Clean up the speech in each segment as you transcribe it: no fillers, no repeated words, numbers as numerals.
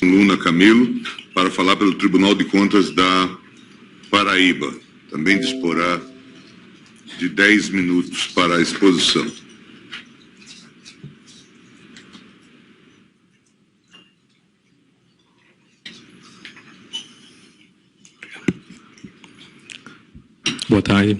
Luna Camilo, para falar pelo Tribunal de Contas da Paraíba. Também disporá de 10 minutos para a exposição. Boa tarde.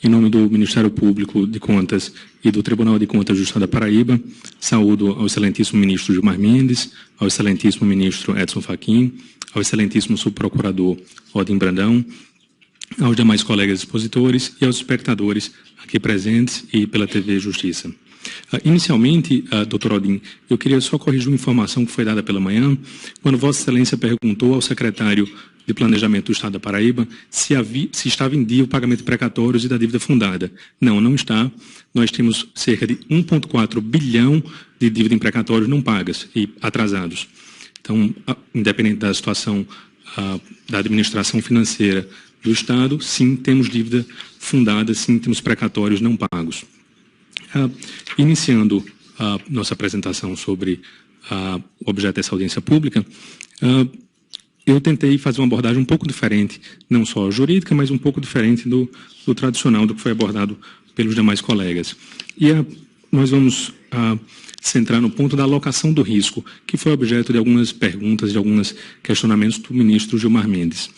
Em nome do Ministério Público de Contas e do Tribunal de Contas do Estado da Paraíba, saúdo ao excelentíssimo ministro Gilmar Mendes, ao excelentíssimo ministro Edson Fachin, ao excelentíssimo subprocurador Odim Brandão, aos demais colegas expositores e aos espectadores aqui presentes e pela TV Justiça. Inicialmente, doutor Odim, eu queria só corrigir uma informação que foi dada pela manhã, quando Vossa Excelência perguntou ao secretário de Planejamento do Estado da Paraíba se estava em dia o pagamento de precatórios e da dívida fundada. Não, não está. Nós temos cerca de 1,4 bilhão de dívida em precatórios não pagas e atrasados. Então, independente da situação da administração financeira do Estado, sim, temos dívida fundada, sim, temos precatórios não pagos. Iniciando a nossa apresentação sobre o objeto dessa audiência pública, eu tentei fazer uma abordagem um pouco diferente, não só jurídica, mas um pouco diferente do tradicional, do que foi abordado pelos demais colegas. E nós vamos centrar no ponto da alocação do risco, que foi objeto de algumas perguntas, de alguns questionamentos do ministro Gilmar Mendes.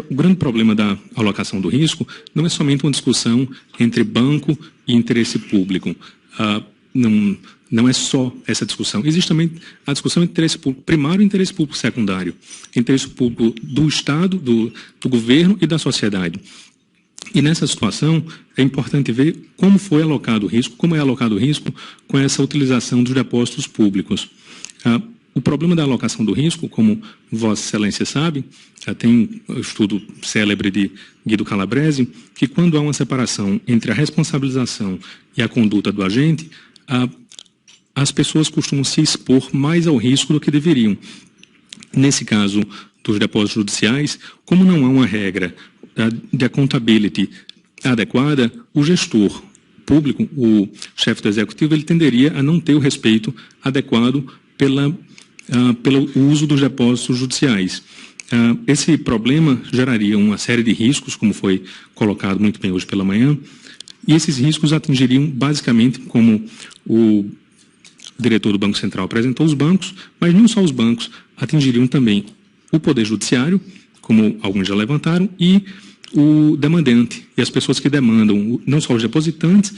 O grande problema da alocação do risco não é somente uma discussão entre banco e interesse público. Não é só essa discussão. Existe também a discussão entre interesse público primário e interesse público secundário. Interesse público do Estado, do governo e da sociedade. E nessa situação é importante ver como foi alocado o risco, como é alocado o risco com essa utilização dos depósitos públicos. O problema da alocação do risco, como Vossa Excelência sabe, tem um estudo célebre de Guido Calabrese, que quando há uma separação entre a responsabilização e a conduta do agente, as pessoas costumam se expor mais ao risco do que deveriam. Nesse caso dos depósitos judiciais, como não há uma regra de accountability adequada, o gestor público, o chefe do executivo, ele tenderia a não ter o respeito adequado pelo uso dos depósitos judiciais. Esse problema geraria uma série de riscos, como foi colocado muito bem hoje pela manhã, e esses riscos atingiriam basicamente, como o diretor do Banco Central apresentou, os bancos, mas não só os bancos, atingiriam também o Poder Judiciário, como alguns já levantaram, e o demandante, e as pessoas que demandam, não só os depositantes,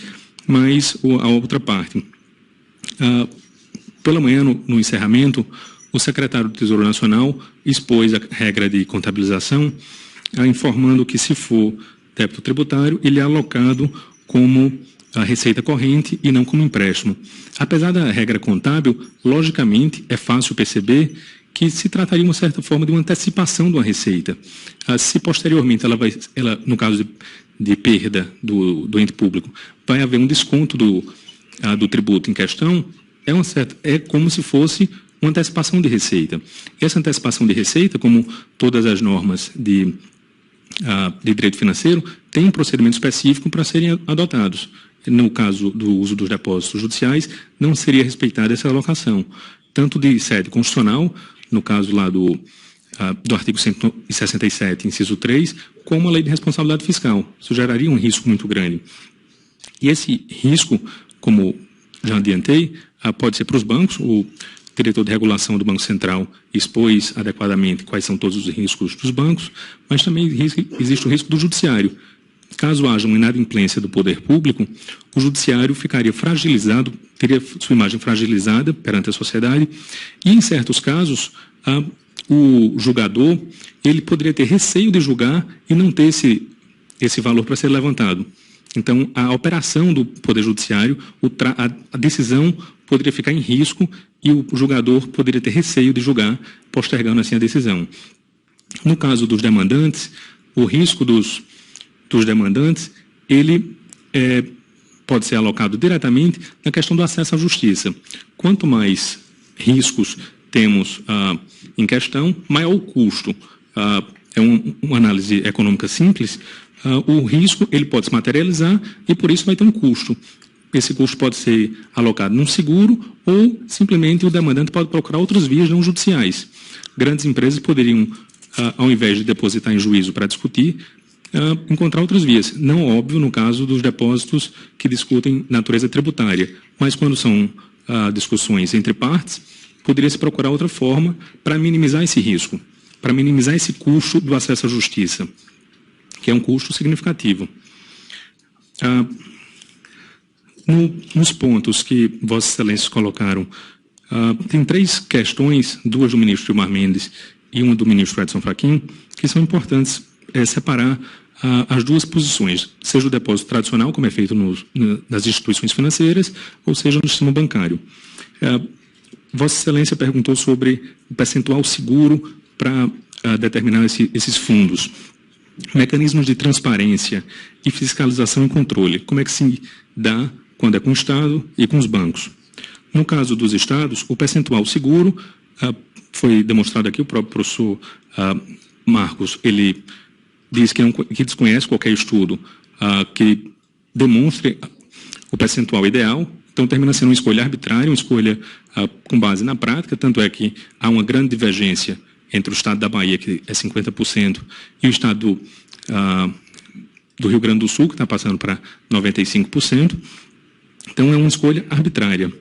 mas a outra parte. Pela manhã, no encerramento, o secretário do Tesouro Nacional expôs a regra de contabilização, informando que, se for débito tributário, ele é alocado como a receita corrente e não como empréstimo. Apesar da regra contábil, logicamente, é fácil perceber que se trataria, de uma certa forma, de uma antecipação de uma receita. Se posteriormente, no caso de perda do ente público, vai haver um desconto do tributo em questão, é como se fosse uma antecipação de receita. Essa antecipação de receita, como todas as normas de direito financeiro, tem um procedimento específico para serem adotados. No caso do uso dos depósitos judiciais, não seria respeitada essa alocação, tanto de sede constitucional, no caso lá do artigo 167, inciso 3, como a lei de responsabilidade fiscal. Isso geraria um risco muito grande. E esse risco, como já adiantei, pode ser para os bancos. O diretor de regulação do Banco Central expôs adequadamente quais são todos os riscos dos bancos, mas também existe o risco do judiciário. Caso haja uma inadimplência do poder público, o judiciário ficaria fragilizado, teria sua imagem fragilizada perante a sociedade, e, em certos casos, o julgador ele poderia ter receio de julgar e não ter esse valor para ser levantado. Então, a operação do Poder Judiciário, a decisão poderia ficar em risco e o julgador poderia ter receio de julgar, postergando assim a decisão. No caso dos demandantes, o risco dos demandantes, ele pode ser alocado diretamente na questão do acesso à justiça. Quanto mais riscos temos em questão, maior o custo. É uma análise econômica simples. O risco ele pode se materializar e, por isso, vai ter um custo. esse custo pode ser alocado num seguro ou simplesmente o demandante pode procurar outras vias não judiciais. Grandes empresas poderiam, ao invés de depositar em juízo para discutir, encontrar outras vias. Não óbvio no caso dos depósitos que discutem natureza tributária, mas quando são discussões entre partes, poderia se procurar outra forma para minimizar esse risco, para minimizar esse custo do acesso à justiça, que é um custo significativo. Nos pontos que Vossas Excelências colocaram, tem 3 questões, 2 do ministro Gilmar Mendes e uma do ministro Edson Fachin, que são importantes separar as 2 posições, seja o depósito tradicional, como é feito nas instituições financeiras, ou seja no sistema bancário. Vossa Excelência perguntou sobre o percentual seguro para determinar esses fundos. Mecanismos de transparência e fiscalização e controle. Como é que se dá quando é com o Estado e com os bancos? No caso dos Estados, o percentual seguro, foi demonstrado aqui, o próprio professor Marcos, ele diz que desconhece qualquer estudo que demonstre o percentual ideal, então termina sendo uma escolha arbitrária, uma escolha com base na prática, tanto é que há uma grande divergência entre o Estado da Bahia, que é 50%, e o Estado do Rio Grande do Sul, que está passando para 95%. Então, é uma escolha arbitrária.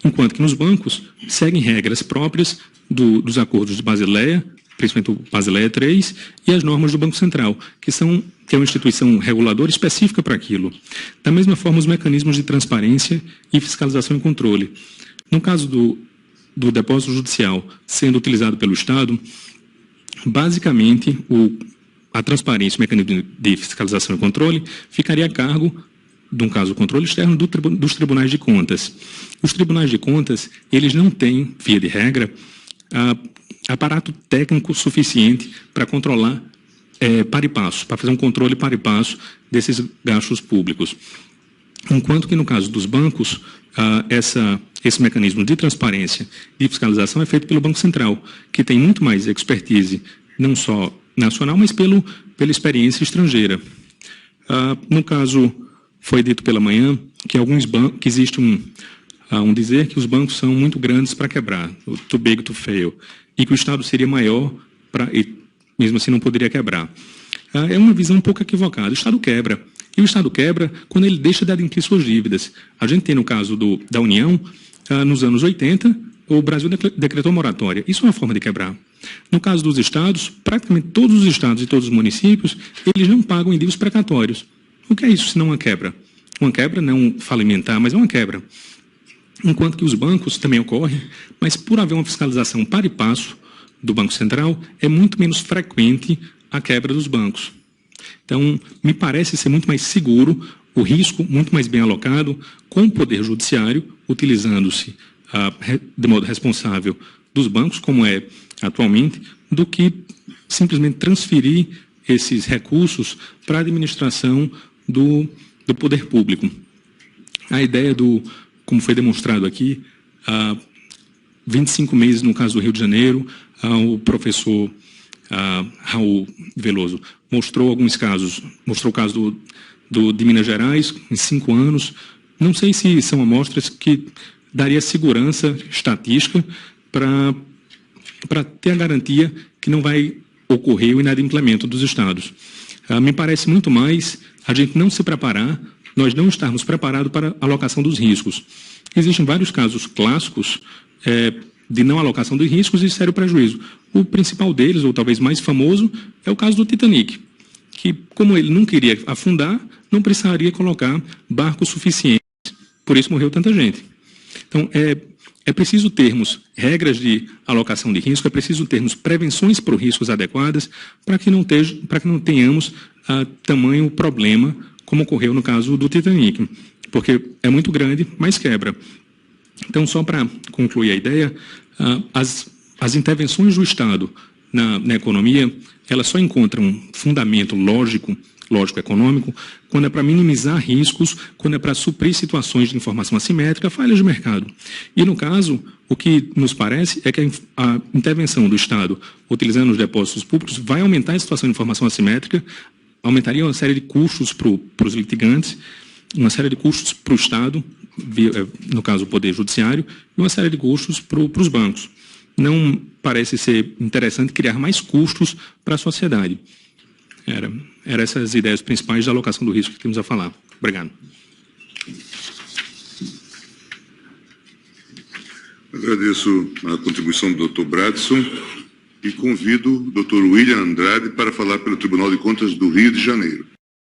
Enquanto que nos bancos seguem regras próprias dos acordos de Basileia, principalmente o Basileia III, e as normas do Banco Central, que é uma instituição reguladora específica para aquilo. Da mesma forma, os mecanismos de transparência e fiscalização e controle. No caso do depósito judicial sendo utilizado pelo Estado, basicamente, a transparência e o mecanismo de fiscalização e controle ficaria a cargo, de um caso, o controle externo dos tribunais de contas. Os tribunais de contas, eles não têm, via de regra, aparato técnico suficiente para controlar para e passo, para fazer um controle para e passo desses gastos públicos. Enquanto que, no caso dos bancos, esse mecanismo de transparência e fiscalização é feito pelo Banco Central, que tem muito mais expertise, não só nacional, mas pela experiência estrangeira. No caso, foi dito pela manhã que que existe um dizer que os bancos são muito grandes para quebrar, too big to fail, e que o Estado seria maior e mesmo assim não poderia quebrar. É uma visão um pouco equivocada. O Estado quebra. E o Estado quebra quando ele deixa de adquirir suas dívidas. A gente tem, no caso da União, nos anos 80, o Brasil decretou moratória. Isso é uma forma de quebrar. No caso dos Estados, praticamente todos os Estados e todos os municípios, eles não pagam em dívidas precatórios. O que é isso, senão uma quebra? Uma quebra não falimentar, mas é uma quebra. Enquanto que os bancos também ocorrem, mas por haver uma fiscalização para e passo do Banco Central, é muito menos frequente a quebra dos bancos. Então, me parece ser muito mais seguro, o risco muito mais bem alocado, com o Poder Judiciário, utilizando-se de modo responsável dos bancos, como é atualmente, do que simplesmente transferir esses recursos para a administração do poder público. A ideia como foi demonstrado aqui, 25 meses no caso do Rio de Janeiro, o professor Raul Veloso mostrou alguns casos, mostrou o caso de Minas Gerais, em 5 anos. Não sei se são amostras que daria segurança estatística para ter a garantia que não vai ocorrer o inadimplemento dos estados. Me parece muito mais a gente não se preparar, nós não estarmos preparados para a alocação dos riscos. Existem vários casos clássicos de não alocação de riscos e sério prejuízo. O principal deles, ou talvez mais famoso, é o caso do Titanic, que, como ele não queria afundar, não precisaria colocar barcos suficientes, por isso morreu tanta gente. Então, é preciso termos regras de alocação de risco, é preciso termos prevenções para os riscos adequadas, para que não tenhamos tamanho problema, como ocorreu no caso do Titanic, porque é muito grande, mas quebra. Então, só para concluir a ideia, as intervenções do Estado na economia, elas só encontram fundamento lógico-econômico, quando é para minimizar riscos, quando é para suprir situações de informação assimétrica, falhas de mercado. E, no caso, o que nos parece é que a intervenção do Estado, utilizando os depósitos públicos, vai aumentar a situação de informação assimétrica, aumentaria uma série de custos para os litigantes uma série de custos para o Estado, no caso o Poder Judiciário, e uma série de custos para os bancos. Não parece ser interessante criar mais custos para a sociedade. Eram essas ideias principais da alocação do risco que temos a falar. Obrigado. Agradeço a contribuição do Dr. Bradson e convido o Dr. William Andrade para falar pelo Tribunal de Contas do Rio de Janeiro.